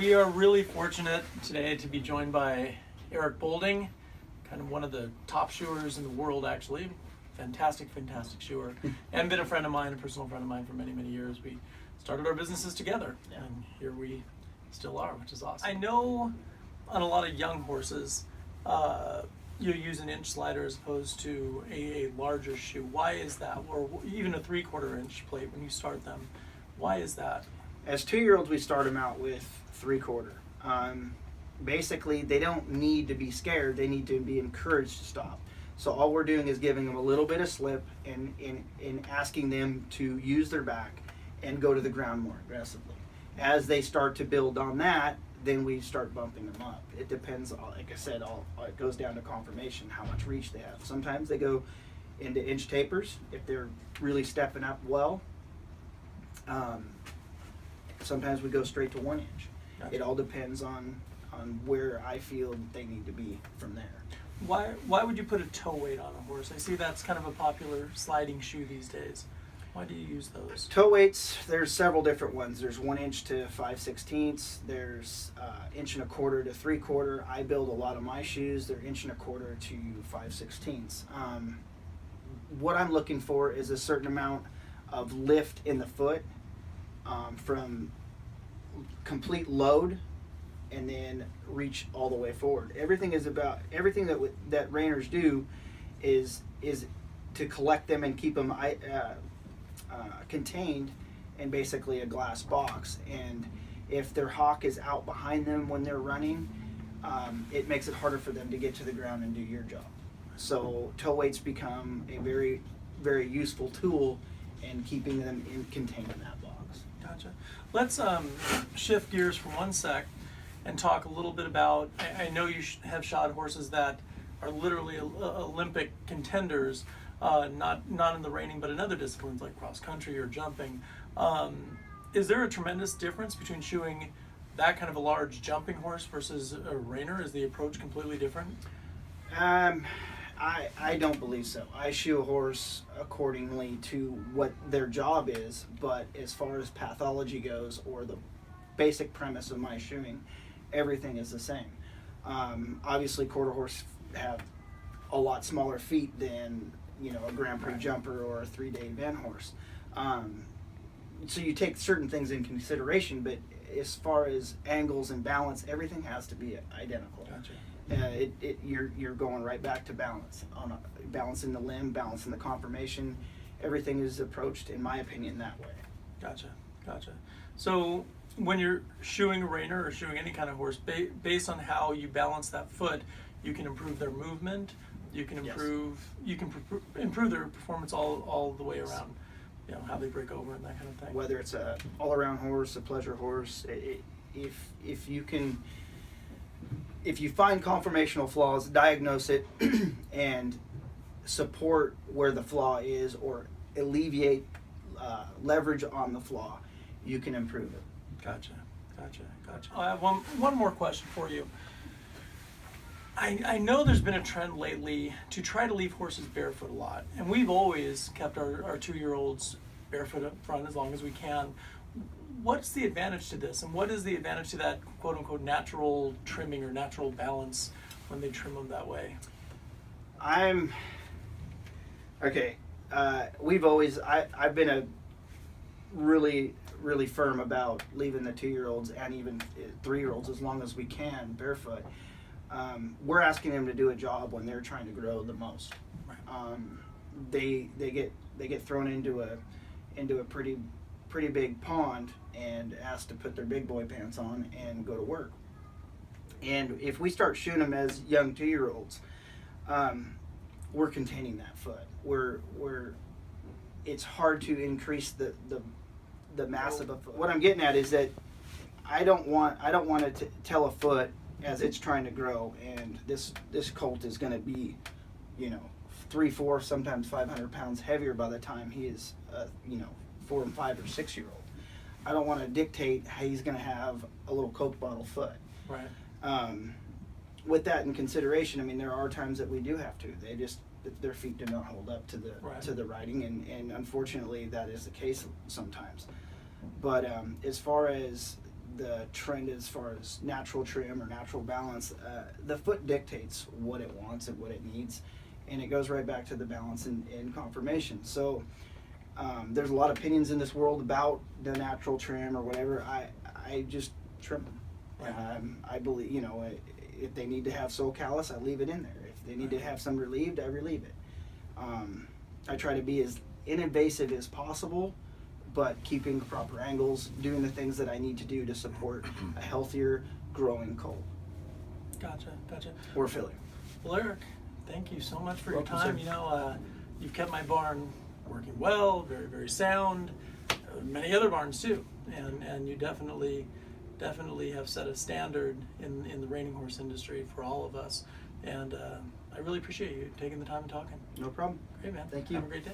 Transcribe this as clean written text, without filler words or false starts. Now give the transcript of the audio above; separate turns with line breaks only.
We are really fortunate today to be joined by Arek Boulding, kind of one of the top shoers in the world, actually. Fantastic shoer. And been a friend of mine, a personal friend of mine for many, many years. We started our businesses together, and here we still are, which is awesome. I know on a lot of young horses, you use an inch slider as opposed to a larger shoe. Why is that? Or even a 3/4 inch plate when you start them. Why is that?
As 2-year-olds, we start them out with 3/4. Basically, they don't need to be scared. They need to be encouraged to stop. So all we're doing is giving them a little bit of slip and asking them to use their back and go to the ground more aggressively. As they start to build on that, then we start bumping them up. It depends, like I said, it goes down to confirmation, how much reach they have. Sometimes they go into inch tapers if they're really stepping up well. Sometimes we go straight to 1 inch. Gotcha. It all depends on where I feel they need to be from there.
Why would you put a toe weight on a horse? I see that's kind of a popular sliding shoe these days. Why do you use those?
Toe weights, there's several different ones. There's 1 inch to 5/16. There's 1.25 to 3/4. I build a lot of my shoes. They're 1.25 to 5/16. What I'm looking for is a certain amount of lift in the foot from complete load and then reach all the way forward. Everything that reiners do is to collect them and keep them contained in basically a glass box. And if their hock is out behind them when they're running, it makes it harder for them to get to the ground and do your job. So toe weights become a very, very useful tool in keeping them contained in that box.
Gotcha. Let's shift gears for 1 sec and talk a little bit about, I know you have shod horses that are literally Olympic contenders, not in the reining, but in other disciplines like cross country or jumping. Is there a tremendous difference between shoeing that kind of a large jumping horse versus a reiner? Is the approach completely different?
I don't believe so. I shoe a horse accordingly to what their job is, but as far as pathology goes or the basic premise of my shoeing, everything is the same. Obviously, quarter horse have a lot smaller feet than a Grand Prix jumper or a 3-day event horse. So you take certain things in consideration, but as far as angles and balance, everything has to be identical.
Gotcha.
You're going right back to balance, balancing the limb, balancing the conformation. Everything is approached, in my opinion, that way.
Gotcha. So when you're shoeing a reiner or shoeing any kind of horse, based on how you balance that foot, you can improve their movement. You can improve. Yes. You can improve their performance all the way around. How they break over and that kind of thing.
Whether it's a all-around horse, a pleasure horse, if you find conformational flaws, diagnose it and support where the flaw is or alleviate leverage on the flaw, you can improve it.
Gotcha. I have one more question for you. I know there's been a trend lately to try to leave horses barefoot a lot, and we've always kept our 2-year-olds barefoot up front as long as we can. What's the advantage to this, and what is the advantage to that quote-unquote natural trimming or natural balance when they trim them that way?
I've been a really, really firm about leaving the 2-year-olds and even 3-year-olds as long as we can barefoot. We're asking them to do a job when they're trying to grow the most.
Right.
They get thrown into a pretty big pond and asked to put their big boy pants on and go to work. And if we start shooting them as young 2-year-olds, we're containing that foot. It's hard to increase the mass of a foot. What I'm getting at is that I don't want to tell a foot as it's trying to grow, and this colt is going to be 300, 400, sometimes 500 pounds heavier by the time he is 4 and 5 or 6-year-old. I don't want to dictate how he's going to have a little Coke bottle foot.
Right.
With that in consideration, there are times that we do have to. Their feet do not hold up to the riding, and unfortunately that is the case sometimes. But as far as the trend as far as natural trim or natural balance. The foot dictates what it wants and what it needs, and it goes right back to the balance and conformation. So there's a lot of opinions in this world about the natural trim or whatever. I just trim them.
Right.
I believe, you know, if they need to have sole callus, I leave it in there. If they need to have some relieved, I relieve it. I try to be as invasive as possible, but keeping proper angles, doing the things that I need to do to support a healthier growing colt
Gotcha.
or filly.
Well, Eric, thank you so much for your
Welcome,
time.
sir.
You know, you've kept my barn working well, very, very sound. Many other barns too, and you definitely have set a standard in the reining horse industry for all of us. And I really appreciate you taking the time and talking.
No problem.
Great, man.
Thank you.
Have a great day.